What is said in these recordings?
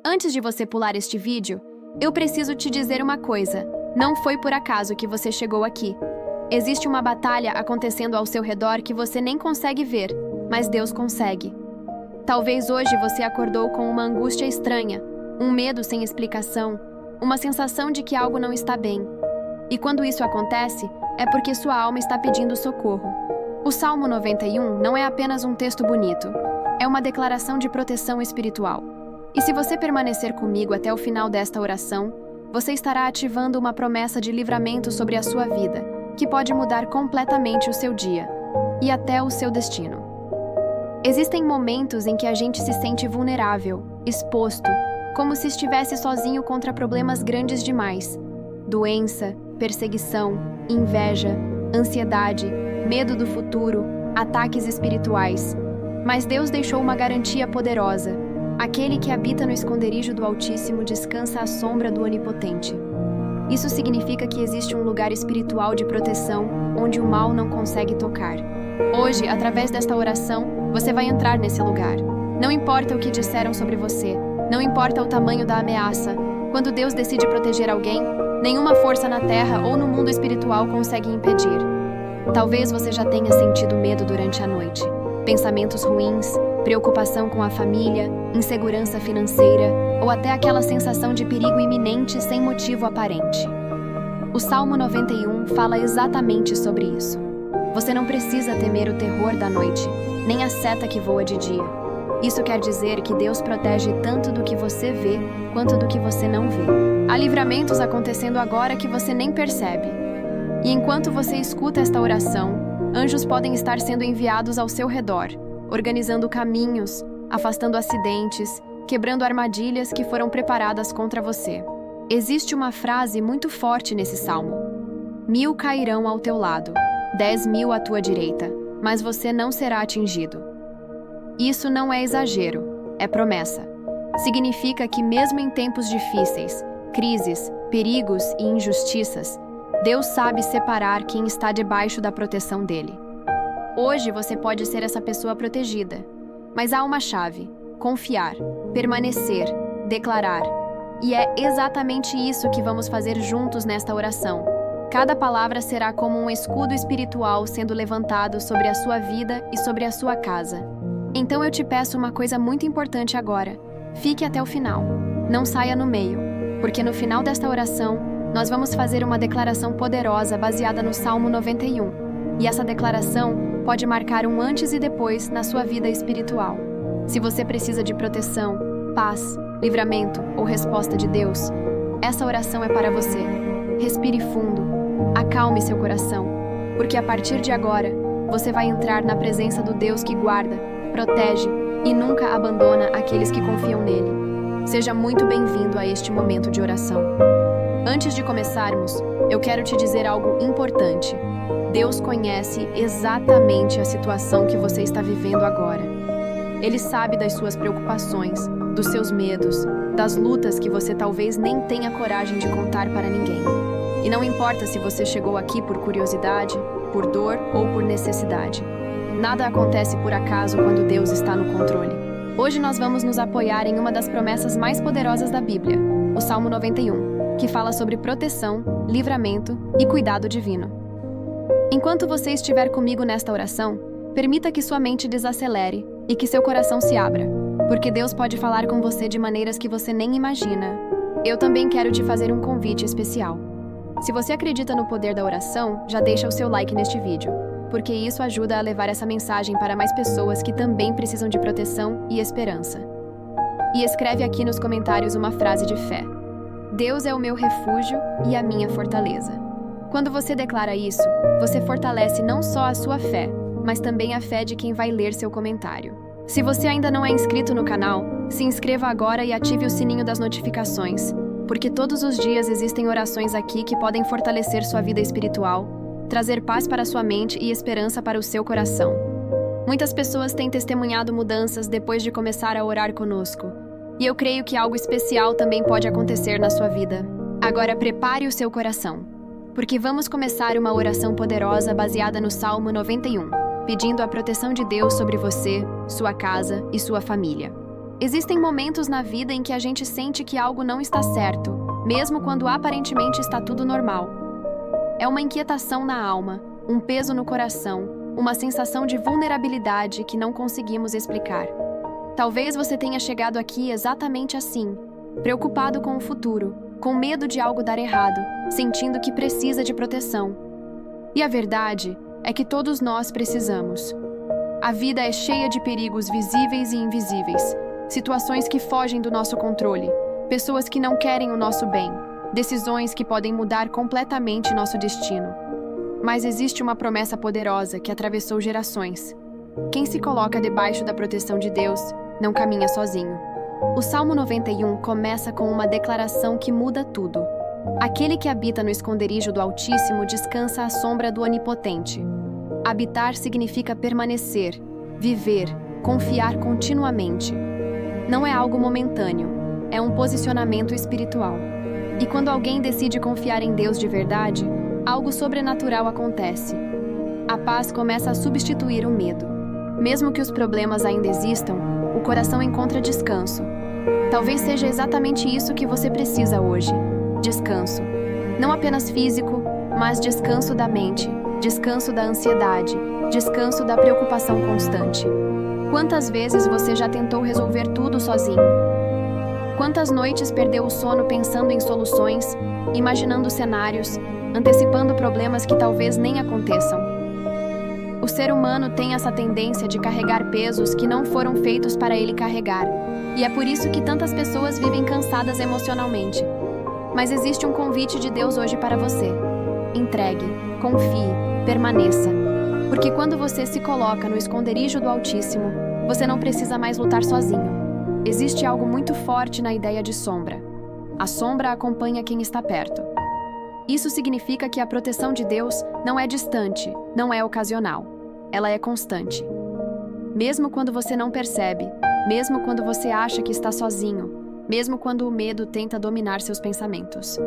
Antes de você pular este vídeo, eu preciso te dizer uma coisa. Não foi por acaso que você chegou aqui. Existe uma batalha acontecendo ao seu redor que você nem consegue ver, mas Deus consegue. Talvez hoje você acordou com uma angústia estranha, um medo sem explicação, uma sensação de que algo não está bem. E quando isso acontece, é porque sua alma está pedindo socorro. O Salmo 91 não é apenas um texto bonito, é uma declaração de proteção espiritual. E se você permanecer comigo até o final desta oração, você estará ativando uma promessa de livramento sobre a sua vida, que pode mudar completamente o seu dia e até o seu destino. Existem momentos em que a gente se sente vulnerável, exposto, como se estivesse sozinho contra problemas grandes demais. Doença, perseguição, inveja, ansiedade, medo do futuro, ataques espirituais. Mas Deus deixou uma garantia poderosa. Aquele que habita no esconderijo do Altíssimo descansa à sombra do Onipotente. Isso significa que existe um lugar espiritual de proteção onde o mal não consegue tocar. Hoje, através desta oração, você vai entrar nesse lugar. Não importa o que disseram sobre você, não importa o tamanho da ameaça. Quando Deus decide proteger alguém, nenhuma força na terra ou no mundo espiritual consegue impedir. Talvez você já tenha sentido medo durante a noite. Pensamentos ruins, preocupação com a família, insegurança financeira ou até aquela sensação de perigo iminente sem motivo aparente. O Salmo 91 fala exatamente sobre isso. Você não precisa temer o terror da noite, nem a seta que voa de dia. Isso quer dizer que Deus protege tanto do que você vê quanto do que você não vê. Há livramentos acontecendo agora que você nem percebe. E enquanto você escuta esta oração, anjos podem estar sendo enviados ao seu redor, organizando caminhos, afastando acidentes, quebrando armadilhas que foram preparadas contra você. Existe uma frase muito forte nesse salmo: 1000 cairão ao teu lado, 10.000 à tua direita, mas você não será atingido. Isso não é exagero, é promessa. Significa que mesmo em tempos difíceis, crises, perigos e injustiças, Deus sabe separar quem está debaixo da proteção dele. Hoje você pode ser essa pessoa protegida, mas há uma chave: confiar, permanecer, declarar. E é exatamente isso que vamos fazer juntos nesta oração. Cada palavra será como um escudo espiritual sendo levantado sobre a sua vida e sobre a sua casa. Então eu te peço uma coisa muito importante agora. Fique até o final. Não saia no meio, porque no final desta oração, nós vamos fazer uma declaração poderosa baseada no Salmo 91. E essa declaração pode marcar um antes e depois na sua vida espiritual. Se você precisa de proteção, paz, livramento ou resposta de Deus, essa oração é para você. Respire fundo, acalme seu coração, porque a partir de agora, você vai entrar na presença do Deus que guarda, protege e nunca abandona aqueles que confiam nele. Seja muito bem-vindo a este momento de oração. Antes de começarmos, eu quero te dizer algo importante. Deus conhece exatamente a situação que você está vivendo agora. Ele sabe das suas preocupações, dos seus medos, das lutas que você talvez nem tenha coragem de contar para ninguém. E não importa se você chegou aqui por curiosidade, por dor ou por necessidade. Nada acontece por acaso quando Deus está no controle. Hoje nós vamos nos apoiar em uma das promessas mais poderosas da Bíblia, o Salmo 91, que fala sobre proteção, livramento e cuidado divino. Enquanto você estiver comigo nesta oração, permita que sua mente desacelere e que seu coração se abra, porque Deus pode falar com você de maneiras que você nem imagina. Eu também quero te fazer um convite especial. Se você acredita no poder da oração, já deixa o seu like neste vídeo, porque isso ajuda a levar essa mensagem para mais pessoas que também precisam de proteção e esperança. E escreve aqui nos comentários uma frase de fé: Deus é o meu refúgio e a minha fortaleza. Quando você declara isso, você fortalece não só a sua fé, mas também a fé de quem vai ler seu comentário. Se você ainda não é inscrito no canal, se inscreva agora e ative o sininho das notificações, porque todos os dias existem orações aqui que podem fortalecer sua vida espiritual, trazer paz para sua mente e esperança para o seu coração. Muitas pessoas têm testemunhado mudanças depois de começar a orar conosco, e eu creio que algo especial também pode acontecer na sua vida. Agora prepare o seu coração, porque vamos começar uma oração poderosa baseada no Salmo 91, pedindo a proteção de Deus sobre você, sua casa e sua família. Existem momentos na vida em que a gente sente que algo não está certo, mesmo quando aparentemente está tudo normal. É uma inquietação na alma, um peso no coração, uma sensação de vulnerabilidade que não conseguimos explicar. Talvez você tenha chegado aqui exatamente assim, preocupado com o futuro, com medo de algo dar errado, sentindo que precisa de proteção. E a verdade é que todos nós precisamos. A vida é cheia de perigos visíveis e invisíveis, situações que fogem do nosso controle, pessoas que não querem o nosso bem, decisões que podem mudar completamente nosso destino. Mas existe uma promessa poderosa que atravessou gerações. Quem se coloca debaixo da proteção de Deus não caminha sozinho. O Salmo 91 começa com uma declaração que muda tudo. Aquele que habita no esconderijo do Altíssimo descansa à sombra do Onipotente. Habitar significa permanecer, viver, confiar continuamente. Não é algo momentâneo, é um posicionamento espiritual. E quando alguém decide confiar em Deus de verdade, algo sobrenatural acontece. A paz começa a substituir o medo. Mesmo que os problemas ainda existam, o coração encontra descanso. Talvez seja exatamente isso que você precisa hoje. Descanso. Não apenas físico, mas descanso da mente, descanso da ansiedade, descanso da preocupação constante. Quantas vezes você já tentou resolver tudo sozinho? Quantas noites perdeu o sono pensando em soluções, imaginando cenários, antecipando problemas que talvez nem aconteçam? O ser humano tem essa tendência de carregar pesos que não foram feitos para ele carregar, e é por isso que tantas pessoas vivem cansadas emocionalmente. Mas existe um convite de Deus hoje para você. Entregue, confie, permaneça. Porque quando você se coloca no esconderijo do Altíssimo, você não precisa mais lutar sozinho. Existe algo muito forte na ideia de sombra. A sombra acompanha quem está perto. Isso significa que a proteção de Deus não é distante, não é ocasional. Ela é constante. Mesmo quando você não percebe, mesmo quando você acha que está sozinho, mesmo quando o medo tenta dominar seus pensamentos.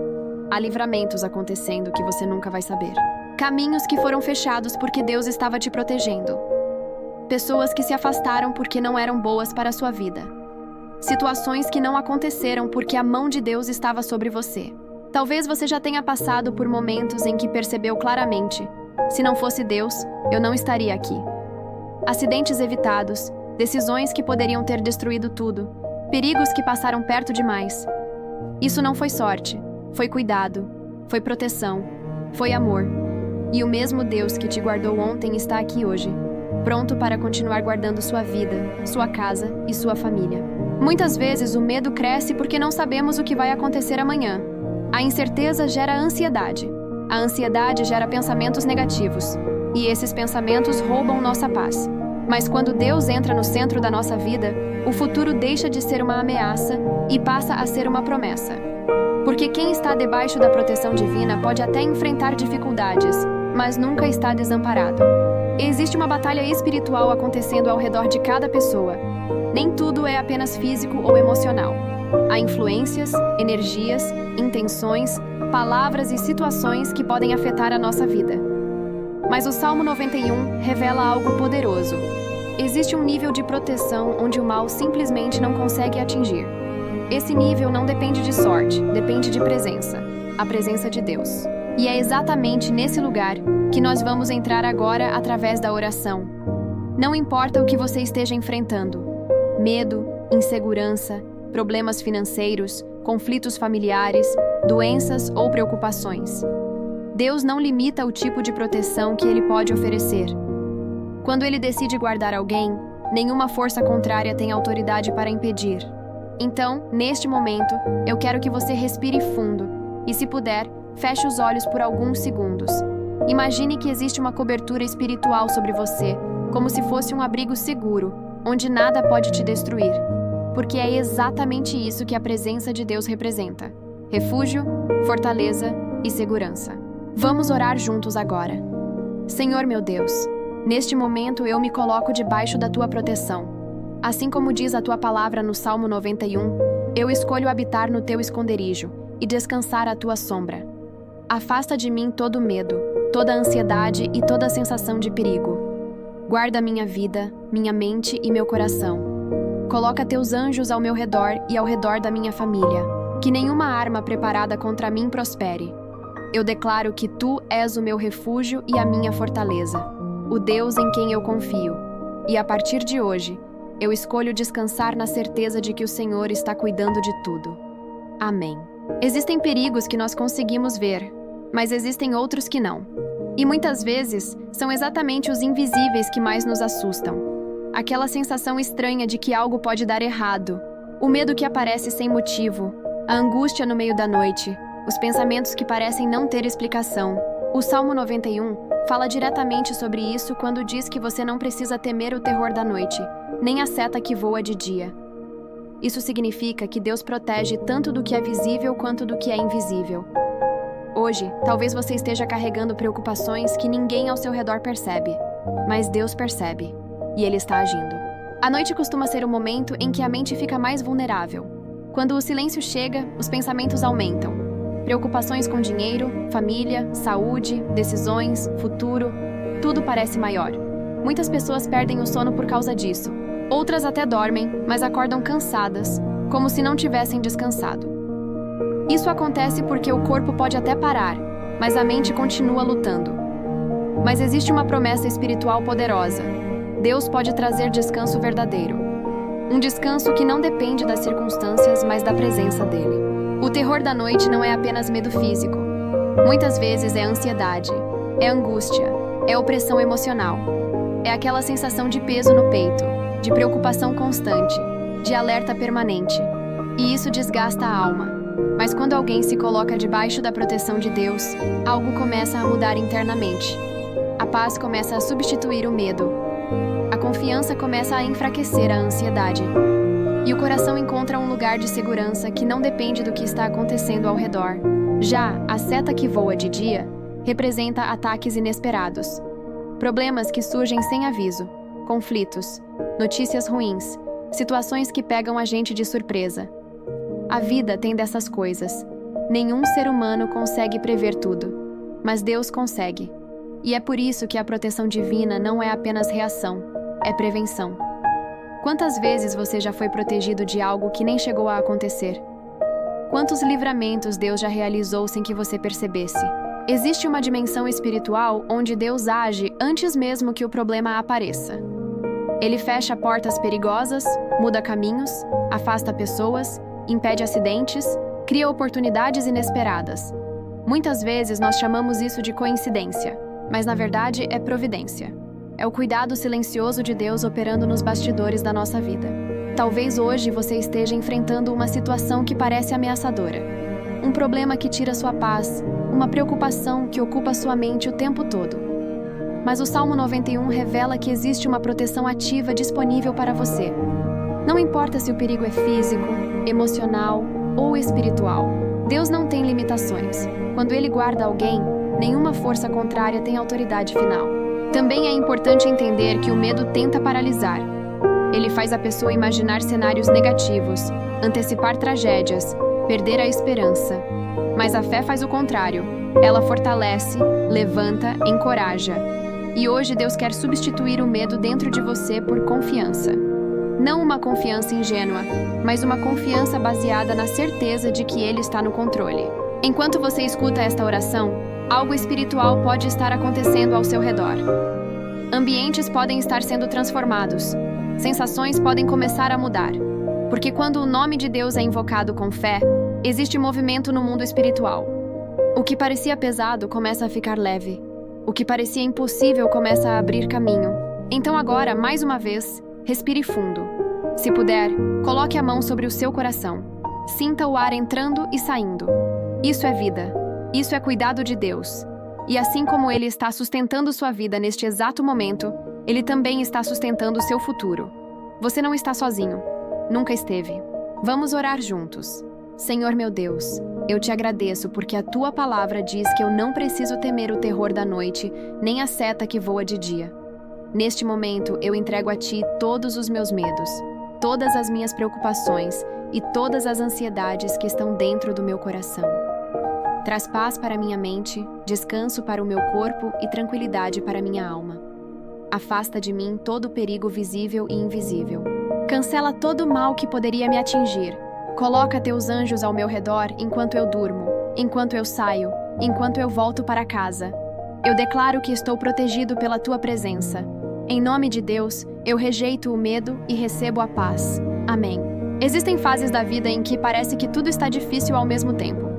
Há livramentos acontecendo que você nunca vai saber. Caminhos que foram fechados porque Deus estava te protegendo. Pessoas que se afastaram porque não eram boas para a sua vida. Situações que não aconteceram porque a mão de Deus estava sobre você. Talvez você já tenha passado por momentos em que percebeu claramente: se não fosse Deus, eu não estaria aqui. Acidentes evitados, decisões que poderiam ter destruído tudo, perigos que passaram perto demais. Isso não foi sorte, foi cuidado, foi proteção, foi amor. E o mesmo Deus que te guardou ontem está aqui hoje, pronto para continuar guardando sua vida, sua casa e sua família. Muitas vezes o medo cresce porque não sabemos o que vai acontecer amanhã. A incerteza gera ansiedade. A ansiedade gera pensamentos negativos. E esses pensamentos roubam nossa paz. Mas quando Deus entra no centro da nossa vida, o futuro deixa de ser uma ameaça e passa a ser uma promessa. Porque quem está debaixo da proteção divina pode até enfrentar dificuldades, mas nunca está desamparado. Existe uma batalha espiritual acontecendo ao redor de cada pessoa. Nem tudo é apenas físico ou emocional. Há influências, energias, intenções, palavras e situações que podem afetar a nossa vida. Mas o Salmo 91 revela algo poderoso. Existe um nível de proteção onde o mal simplesmente não consegue atingir. Esse nível não depende de sorte, depende de presença, a presença de Deus. E é exatamente nesse lugar que nós vamos entrar agora através da oração. Não importa o que você esteja enfrentando: medo, insegurança, problemas financeiros, conflitos familiares, doenças ou preocupações. Deus não limita o tipo de proteção que Ele pode oferecer. Quando Ele decide guardar alguém, nenhuma força contrária tem autoridade para impedir. Então, neste momento, eu quero que você respire fundo e, se puder, feche os olhos por alguns segundos. Imagine que existe uma cobertura espiritual sobre você, como se fosse um abrigo seguro, onde nada pode te destruir. Porque é exatamente isso que a presença de Deus representa: refúgio, fortaleza e segurança. Vamos orar juntos agora. Senhor meu Deus, neste momento eu me coloco debaixo da Tua proteção. Assim como diz a Tua palavra no Salmo 91, eu escolho habitar no Teu esconderijo e descansar à Tua sombra. Afasta de mim todo medo, toda ansiedade e toda sensação de perigo. Guarda minha vida, minha mente e meu coração. Coloca teus anjos ao meu redor e ao redor da minha família. Que nenhuma arma preparada contra mim prospere. Eu declaro que tu és o meu refúgio e a minha fortaleza, o Deus em quem eu confio. E a partir de hoje, eu escolho descansar na certeza de que o Senhor está cuidando de tudo. Amém. Existem perigos que nós conseguimos ver, mas existem outros que não. E muitas vezes, são exatamente os invisíveis que mais nos assustam. Aquela sensação estranha de que algo pode dar errado, o medo que aparece sem motivo, a angústia no meio da noite, os pensamentos que parecem não ter explicação. O Salmo 91 fala diretamente sobre isso quando diz que você não precisa temer o terror da noite, nem a seta que voa de dia. Isso significa que Deus protege tanto do que é visível quanto do que é invisível. Hoje, talvez você esteja carregando preocupações que ninguém ao seu redor percebe, mas Deus percebe, e Ele está agindo. A noite costuma ser o momento em que a mente fica mais vulnerável. Quando o silêncio chega, os pensamentos aumentam. Preocupações com dinheiro, família, saúde, decisões, futuro, tudo parece maior. Muitas pessoas perdem o sono por causa disso. Outras até dormem, mas acordam cansadas, como se não tivessem descansado. Isso acontece porque o corpo pode até parar, mas a mente continua lutando. Mas existe uma promessa espiritual poderosa. Deus pode trazer descanso verdadeiro. Um descanso que não depende das circunstâncias, mas da presença dele. O terror da noite não é apenas medo físico. Muitas vezes é ansiedade, é angústia, é opressão emocional. É aquela sensação de peso no peito, de preocupação constante, de alerta permanente. E isso desgasta a alma. Mas quando alguém se coloca debaixo da proteção de Deus, algo começa a mudar internamente. A paz começa a substituir o medo. A confiança começa a enfraquecer a ansiedade. E o coração encontra um lugar de segurança que não depende do que está acontecendo ao redor. Já a seta que voa de dia representa ataques inesperados. Problemas que surgem sem aviso, conflitos, notícias ruins, situações que pegam a gente de surpresa. A vida tem dessas coisas. Nenhum ser humano consegue prever tudo, mas Deus consegue. E é por isso que a proteção divina não é apenas reação, é prevenção. Quantas vezes você já foi protegido de algo que nem chegou a acontecer? Quantos livramentos Deus já realizou sem que você percebesse? Existe uma dimensão espiritual onde Deus age antes mesmo que o problema apareça. Ele fecha portas perigosas, muda caminhos, afasta pessoas, impede acidentes, cria oportunidades inesperadas. Muitas vezes nós chamamos isso de coincidência, mas na verdade é providência. É o cuidado silencioso de Deus operando nos bastidores da nossa vida. Talvez hoje você esteja enfrentando uma situação que parece ameaçadora. Um problema que tira sua paz, uma preocupação que ocupa sua mente o tempo todo. Mas o Salmo 91 revela que existe uma proteção ativa disponível para você. Não importa se o perigo é físico, emocional ou espiritual. Deus não tem limitações. Quando Ele guarda alguém, nenhuma força contrária tem autoridade final. Também é importante entender que o medo tenta paralisar. Ele faz a pessoa imaginar cenários negativos, antecipar tragédias, perder a esperança. Mas a fé faz o contrário. Ela fortalece, levanta, encoraja. E hoje Deus quer substituir o medo dentro de você por confiança. Não uma confiança ingênua, mas uma confiança baseada na certeza de que Ele está no controle. Enquanto você escuta esta oração, algo espiritual pode estar acontecendo ao seu redor. Ambientes podem estar sendo transformados. Sensações podem começar a mudar. Porque quando o nome de Deus é invocado com fé, existe movimento no mundo espiritual. O que parecia pesado começa a ficar leve. O que parecia impossível começa a abrir caminho. Então agora, mais uma vez, respire fundo. Se puder, coloque a mão sobre o seu coração. Sinta o ar entrando e saindo. Isso é vida. Isso é cuidado de Deus. E assim como Ele está sustentando sua vida neste exato momento, Ele também está sustentando o seu futuro. Você não está sozinho. Nunca esteve. Vamos orar juntos. Senhor meu Deus, eu te agradeço porque a tua palavra diz que eu não preciso temer o terror da noite, nem a seta que voa de dia. Neste momento, eu entrego a ti todos os meus medos, todas as minhas preocupações e todas as ansiedades que estão dentro do meu coração. Traz paz para minha mente, descanso para o meu corpo e tranquilidade para minha alma. Afasta de mim todo o perigo visível e invisível. Cancela todo o mal que poderia me atingir. Coloca teus anjos ao meu redor enquanto eu durmo, enquanto eu saio, enquanto eu volto para casa. Eu declaro que estou protegido pela tua presença. Em nome de Deus, eu rejeito o medo e recebo a paz. Amém. Existem fases da vida em que parece que tudo está difícil ao mesmo tempo.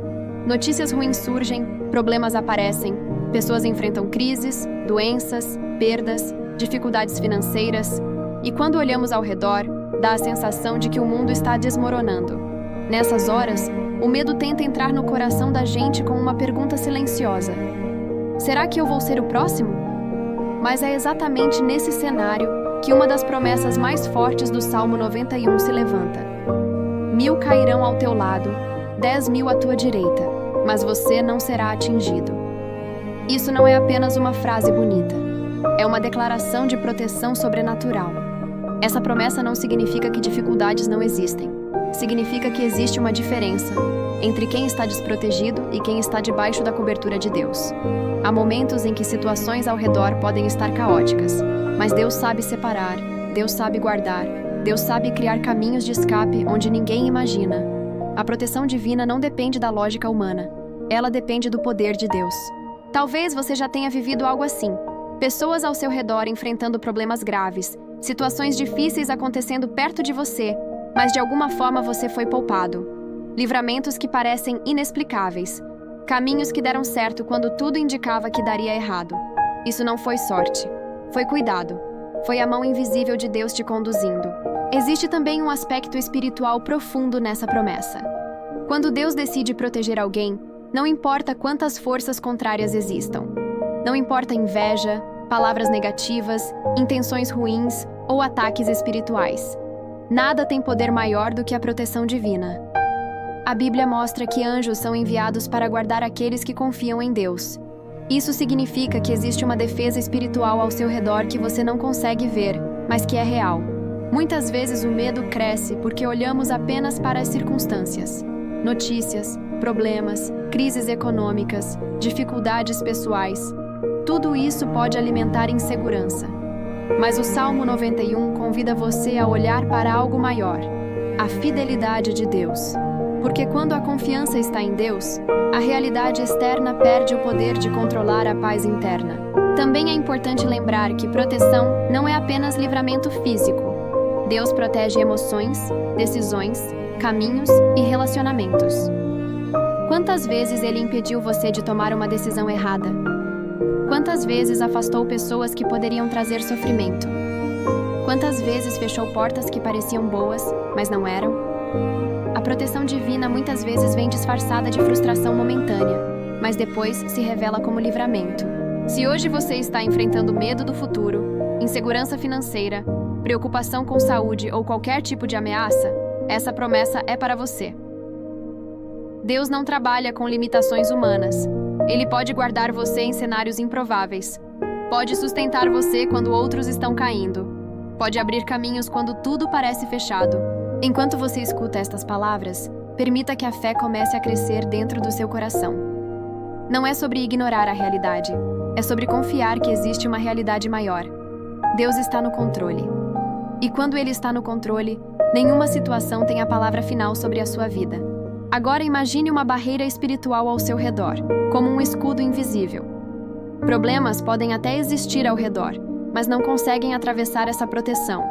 Notícias ruins surgem, problemas aparecem, pessoas enfrentam crises, doenças, perdas, dificuldades financeiras, e quando olhamos ao redor, dá a sensação de que o mundo está desmoronando. Nessas horas, o medo tenta entrar no coração da gente com uma pergunta silenciosa: será que eu vou ser o próximo? Mas é exatamente nesse cenário que uma das promessas mais fortes do Salmo 91 se levanta. 1000 cairão ao teu lado, 10.000 à tua direita, mas você não será atingido. Isso não é apenas uma frase bonita. É uma declaração de proteção sobrenatural. Essa promessa não significa que dificuldades não existem. Significa que existe uma diferença entre quem está desprotegido e quem está debaixo da cobertura de Deus. Há momentos em que situações ao redor podem estar caóticas, mas Deus sabe separar, Deus sabe guardar, Deus sabe criar caminhos de escape onde ninguém imagina. A proteção divina não depende da lógica humana, ela depende do poder de Deus. Talvez você já tenha vivido algo assim. Pessoas ao seu redor enfrentando problemas graves, situações difíceis acontecendo perto de você, mas de alguma forma você foi poupado. Livramentos que parecem inexplicáveis. Caminhos que deram certo quando tudo indicava que daria errado. Isso não foi sorte. Foi cuidado. Foi a mão invisível de Deus te conduzindo. Existe também um aspecto espiritual profundo nessa promessa. Quando Deus decide proteger alguém, não importa quantas forças contrárias existam. Não importa inveja, palavras negativas, intenções ruins ou ataques espirituais. Nada tem poder maior do que a proteção divina. A Bíblia mostra que anjos são enviados para guardar aqueles que confiam em Deus. Isso significa que existe uma defesa espiritual ao seu redor que você não consegue ver, mas que é real. Muitas vezes o medo cresce porque olhamos apenas para as circunstâncias. Notícias, problemas, crises econômicas, dificuldades pessoais. Tudo isso pode alimentar insegurança. Mas o Salmo 91 convida você a olhar para algo maior: a fidelidade de Deus. Porque quando a confiança está em Deus, a realidade externa perde o poder de controlar a paz interna. Também é importante lembrar que proteção não é apenas livramento físico. Deus protege emoções, decisões, caminhos e relacionamentos. Quantas vezes Ele impediu você de tomar uma decisão errada? Quantas vezes afastou pessoas que poderiam trazer sofrimento? Quantas vezes fechou portas que pareciam boas, mas não eram? A proteção divina muitas vezes vem disfarçada de frustração momentânea, mas depois se revela como livramento. Se hoje você está enfrentando medo do futuro, insegurança financeira, preocupação com saúde ou qualquer tipo de ameaça, essa promessa é para você. Deus não trabalha com limitações humanas. Ele pode guardar você em cenários improváveis. Pode sustentar você quando outros estão caindo. Pode abrir caminhos quando tudo parece fechado. Enquanto você escuta estas palavras, permita que a fé comece a crescer dentro do seu coração. Não é sobre ignorar a realidade, é sobre confiar que existe uma realidade maior. Deus está no controle. E quando Ele está no controle, nenhuma situação tem a palavra final sobre a sua vida. Agora imagine uma barreira espiritual ao seu redor, como um escudo invisível. Problemas podem até existir ao redor, mas não conseguem atravessar essa proteção.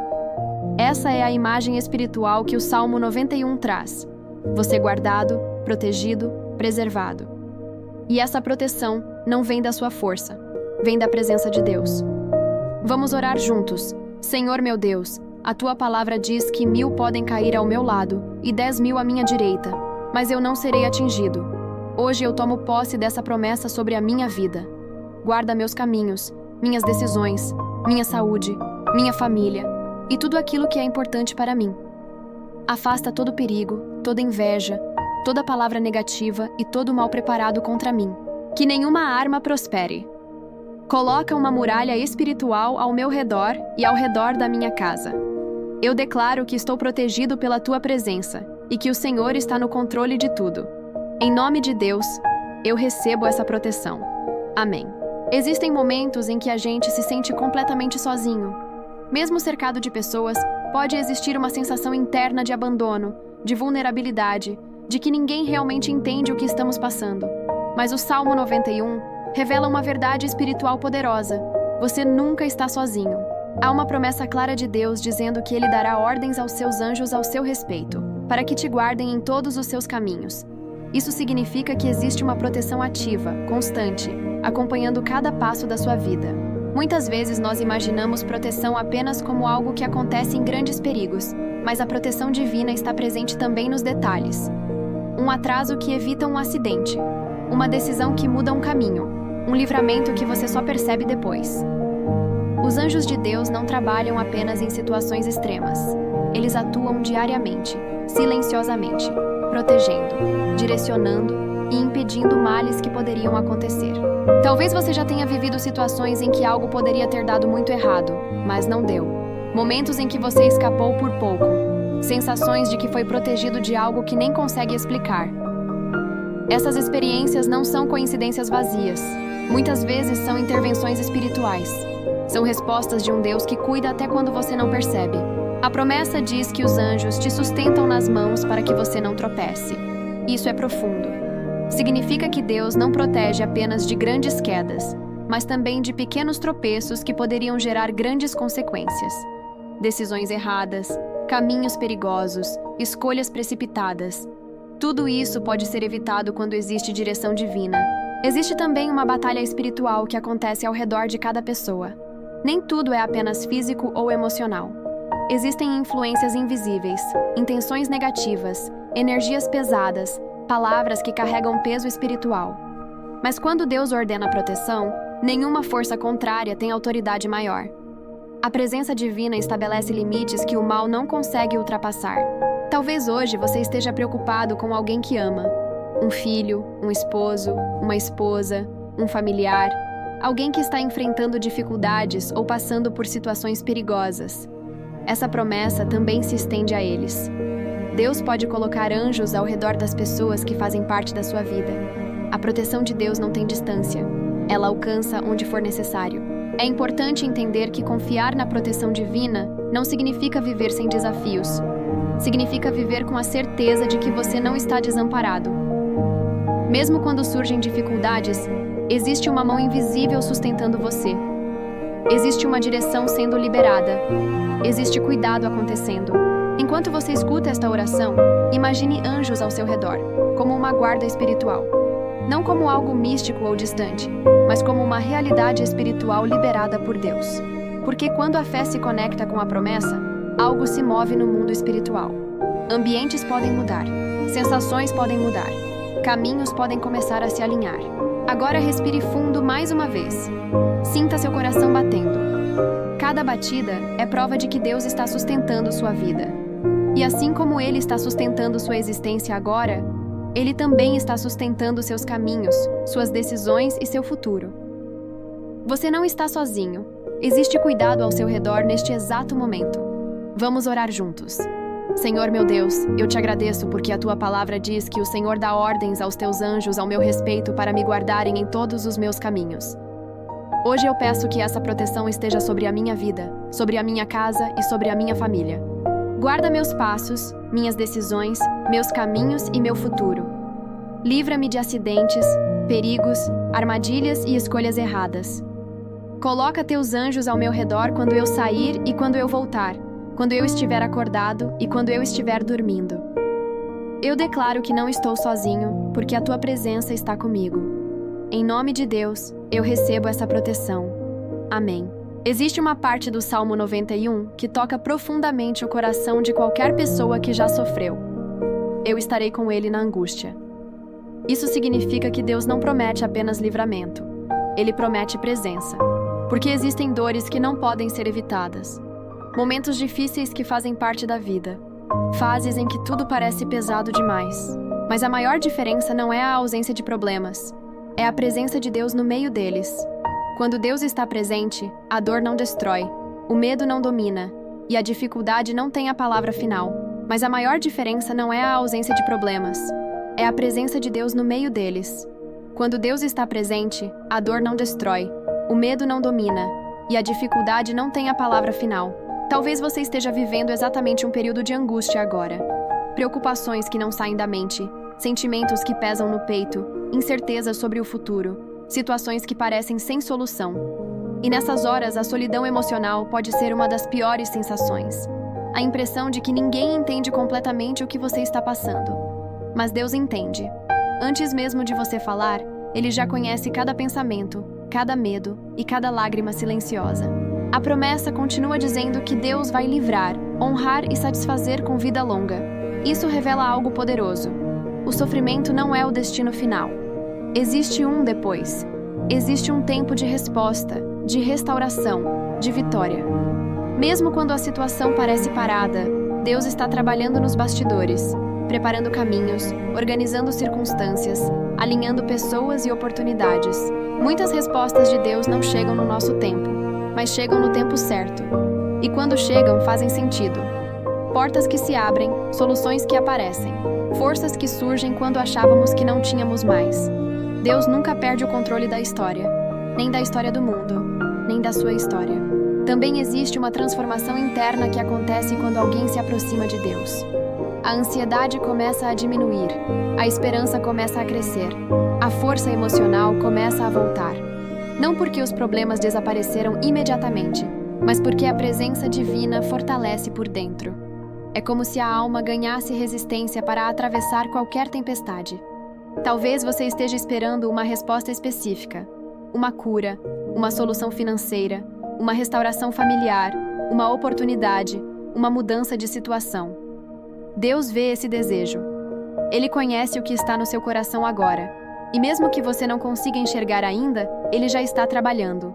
Essa é a imagem espiritual que o Salmo 91 traz. Você guardado, protegido, preservado. E essa proteção não vem da sua força, vem da presença de Deus. Vamos orar juntos. Senhor meu Deus, a tua palavra diz que 1000 podem cair ao meu lado e 10.000 à minha direita, mas eu não serei atingido. Hoje eu tomo posse dessa promessa sobre a minha vida. Guarda meus caminhos, minhas decisões, minha saúde, minha família e tudo aquilo que é importante para mim. Afasta todo perigo, toda inveja, toda palavra negativa e todo mal preparado contra mim. Que nenhuma arma prospere. Coloca uma muralha espiritual ao meu redor e ao redor da minha casa. Eu declaro que estou protegido pela tua presença e que o Senhor está no controle de tudo. Em nome de Deus, eu recebo essa proteção. Amém. Existem momentos em que a gente se sente completamente sozinho. Mesmo cercado de pessoas, pode existir uma sensação interna de abandono, de vulnerabilidade, de que ninguém realmente entende o que estamos passando. Mas o Salmo 91 revela uma verdade espiritual poderosa. Você nunca está sozinho. Há uma promessa clara de Deus dizendo que Ele dará ordens aos seus anjos ao seu respeito, para que te guardem em todos os seus caminhos. Isso significa que existe uma proteção ativa, constante, acompanhando cada passo da sua vida. Muitas vezes nós imaginamos proteção apenas como algo que acontece em grandes perigos, mas a proteção divina está presente também nos detalhes. Um atraso que evita um acidente, uma decisão que muda um caminho, um livramento que você só percebe depois. Os anjos de Deus não trabalham apenas em situações extremas. Eles atuam diariamente, silenciosamente, protegendo, direcionando e impedindo males que poderiam acontecer. Talvez você já tenha vivido situações em que algo poderia ter dado muito errado, mas não deu. Momentos em que você escapou por pouco. Sensações de que foi protegido de algo que nem consegue explicar. Essas experiências não são coincidências vazias. Muitas vezes são intervenções espirituais. São respostas de um Deus que cuida até quando você não percebe. A promessa diz que os anjos te sustentam nas mãos para que você não tropece. Isso é profundo. Significa que Deus não protege apenas de grandes quedas, mas também de pequenos tropeços que poderiam gerar grandes consequências. Decisões erradas, caminhos perigosos, escolhas precipitadas. Tudo isso pode ser evitado quando existe direção divina. Existe também uma batalha espiritual que acontece ao redor de cada pessoa. Nem tudo é apenas físico ou emocional. Existem influências invisíveis, intenções negativas, energias pesadas, palavras que carregam peso espiritual. Mas quando Deus ordena a proteção, nenhuma força contrária tem autoridade maior. A presença divina estabelece limites que o mal não consegue ultrapassar. Talvez hoje você esteja preocupado com alguém que ama. Um filho, um esposo, uma esposa, um familiar, alguém que está enfrentando dificuldades ou passando por situações perigosas. Essa promessa também se estende a eles. Deus pode colocar anjos ao redor das pessoas que fazem parte da sua vida. A proteção de Deus não tem distância. Ela alcança onde for necessário. É importante entender que confiar na proteção divina não significa viver sem desafios. Significa viver com a certeza de que você não está desamparado. Mesmo quando surgem dificuldades, existe uma mão invisível sustentando você. Existe uma direção sendo liberada. Existe cuidado acontecendo. Enquanto você escuta esta oração, imagine anjos ao seu redor, como uma guarda espiritual. Não como algo místico ou distante, mas como uma realidade espiritual liberada por Deus. Porque quando a fé se conecta com a promessa, algo se move no mundo espiritual. Ambientes podem mudar, sensações podem mudar, caminhos podem começar a se alinhar. Agora respire fundo mais uma vez. Sinta seu coração batendo. Cada batida é prova de que Deus está sustentando sua vida. E assim como Ele está sustentando sua existência agora, Ele também está sustentando seus caminhos, suas decisões e seu futuro. Você não está sozinho. Existe cuidado ao seu redor neste exato momento. Vamos orar juntos. Senhor meu Deus, eu te agradeço porque a tua palavra diz que o Senhor dá ordens aos teus anjos ao meu respeito para me guardarem em todos os meus caminhos. Hoje eu peço que essa proteção esteja sobre a minha vida, sobre a minha casa e sobre a minha família. Guarda meus passos, minhas decisões, meus caminhos e meu futuro. Livra-me de acidentes, perigos, armadilhas e escolhas erradas. Coloca teus anjos ao meu redor quando eu sair e quando eu voltar, quando eu estiver acordado e quando eu estiver dormindo. Eu declaro que não estou sozinho, porque a tua presença está comigo. Em nome de Deus, eu recebo essa proteção. Amém. Existe uma parte do Salmo 91 que toca profundamente o coração de qualquer pessoa que já sofreu. Eu estarei com ele na angústia. Isso significa que Deus não promete apenas livramento. Ele promete presença. Porque existem dores que não podem ser evitadas. Momentos difíceis que fazem parte da vida. Fases em que tudo parece pesado demais. Mas a maior diferença não é a ausência de problemas. É a presença de Deus no meio deles. Quando Deus está presente, a dor não destrói, o medo não domina, e a dificuldade não tem a palavra final. Mas a maior diferença não é a ausência de problemas. É a presença de Deus no meio deles. Quando Deus está presente, a dor não destrói, o medo não domina, e a dificuldade não tem a palavra final. Talvez você esteja vivendo exatamente um período de angústia agora. Preocupações que não saem da mente, sentimentos que pesam no peito, incerteza sobre o futuro, situações que parecem sem solução. E nessas horas, a solidão emocional pode ser uma das piores sensações. A impressão de que ninguém entende completamente o que você está passando. Mas Deus entende. Antes mesmo de você falar, Ele já conhece cada pensamento, cada medo e cada lágrima silenciosa. A promessa continua dizendo que Deus vai livrar, honrar e satisfazer com vida longa. Isso revela algo poderoso. O sofrimento não é o destino final. Existe um depois. Existe um tempo de resposta, de restauração, de vitória. Mesmo quando a situação parece parada, Deus está trabalhando nos bastidores, preparando caminhos, organizando circunstâncias, alinhando pessoas e oportunidades. Muitas respostas de Deus não chegam no nosso tempo, mas chegam no tempo certo. E quando chegam, fazem sentido. Portas que se abrem, soluções que aparecem, forças que surgem quando achávamos que não tínhamos mais. Deus nunca perde o controle da história, nem da história do mundo, nem da sua história. Também existe uma transformação interna que acontece quando alguém se aproxima de Deus. A ansiedade começa a diminuir, a esperança começa a crescer, a força emocional começa a voltar. Não porque os problemas desapareceram imediatamente, mas porque a presença divina fortalece por dentro. É como se a alma ganhasse resistência para atravessar qualquer tempestade. Talvez você esteja esperando uma resposta específica, uma cura, uma solução financeira, uma restauração familiar, uma oportunidade, uma mudança de situação. Deus vê esse desejo. Ele conhece o que está no seu coração agora, e mesmo que você não consiga enxergar ainda, Ele já está trabalhando.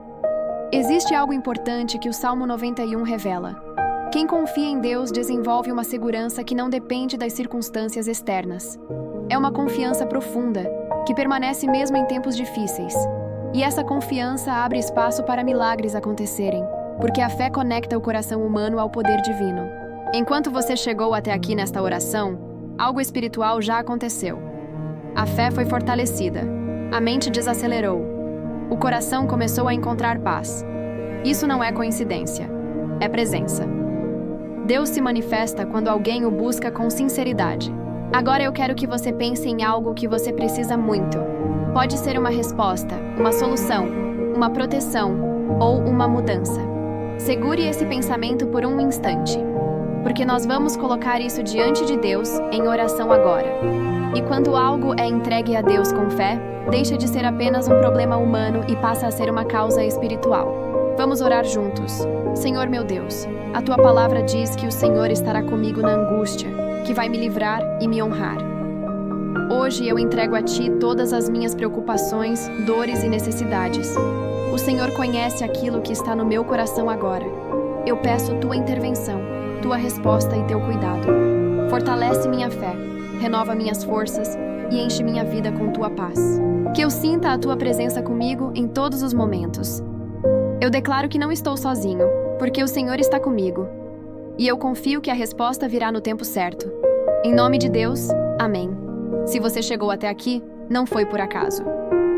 Existe algo importante que o Salmo 91 revela. Quem confia em Deus desenvolve uma segurança que não depende das circunstâncias externas. É uma confiança profunda, que permanece mesmo em tempos difíceis. E essa confiança abre espaço para milagres acontecerem, porque a fé conecta o coração humano ao poder divino. Enquanto você chegou até aqui nesta oração, algo espiritual já aconteceu. A fé foi fortalecida, a mente desacelerou, o coração começou a encontrar paz. Isso não é coincidência, é presença. Deus se manifesta quando alguém o busca com sinceridade. Agora eu quero que você pense em algo que você precisa muito. Pode ser uma resposta, uma solução, uma proteção ou uma mudança. Segure esse pensamento por um instante, porque nós vamos colocar isso diante de Deus em oração agora. E quando algo é entregue a Deus com fé, deixa de ser apenas um problema humano e passa a ser uma causa espiritual. Vamos orar juntos. Senhor meu Deus, a Tua palavra diz que o Senhor estará comigo na angústia, que vai me livrar e me honrar. Hoje eu entrego a Ti todas as minhas preocupações, dores e necessidades. O Senhor conhece aquilo que está no meu coração agora. Eu peço Tua intervenção, Tua resposta e Teu cuidado. Fortalece minha fé, renova minhas forças e enche minha vida com Tua paz. Que eu sinta a Tua presença comigo em todos os momentos. Eu declaro que não estou sozinho, porque o Senhor está comigo. E eu confio que a resposta virá no tempo certo. Em nome de Deus, amém. Se você chegou até aqui, não foi por acaso.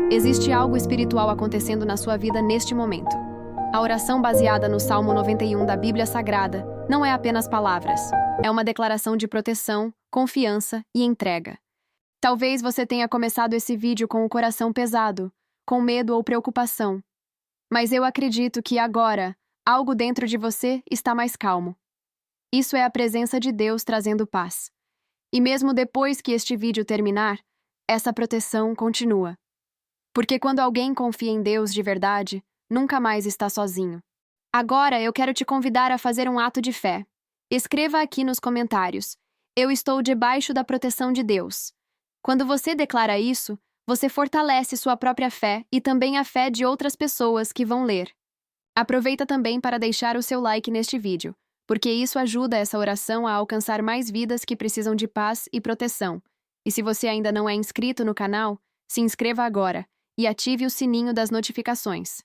Existe algo espiritual acontecendo na sua vida neste momento. A oração baseada no Salmo 91 da Bíblia Sagrada não é apenas palavras. É uma declaração de proteção, confiança e entrega. Talvez você tenha começado esse vídeo com o coração pesado, com medo ou preocupação. Mas eu acredito que agora, algo dentro de você está mais calmo. Isso é a presença de Deus trazendo paz. E mesmo depois que este vídeo terminar, essa proteção continua. Porque quando alguém confia em Deus de verdade, nunca mais está sozinho. Agora eu quero te convidar a fazer um ato de fé. Escreva aqui nos comentários: eu estou debaixo da proteção de Deus. Quando você declara isso, você fortalece sua própria fé e também a fé de outras pessoas que vão ler. Aproveita também para deixar o seu like neste vídeo, porque isso ajuda essa oração a alcançar mais vidas que precisam de paz e proteção. E se você ainda não é inscrito no canal, se inscreva agora e ative o sininho das notificações.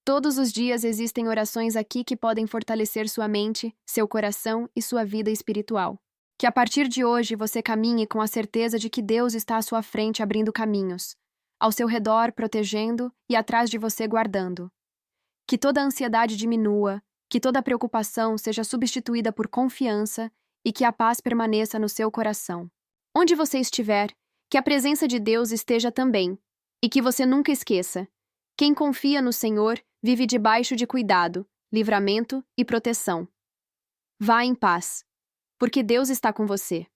Todos os dias existem orações aqui que podem fortalecer sua mente, seu coração e sua vida espiritual. Que a partir de hoje você caminhe com a certeza de que Deus está à sua frente abrindo caminhos, ao seu redor protegendo e atrás de você guardando. Que toda a ansiedade diminua, Que toda preocupação seja substituída por confiança e que a paz permaneça no seu coração. Onde você estiver, que a presença de Deus esteja também, e que você nunca esqueça: quem confia no Senhor vive debaixo de cuidado, livramento e proteção. Vá em paz, porque Deus está com você.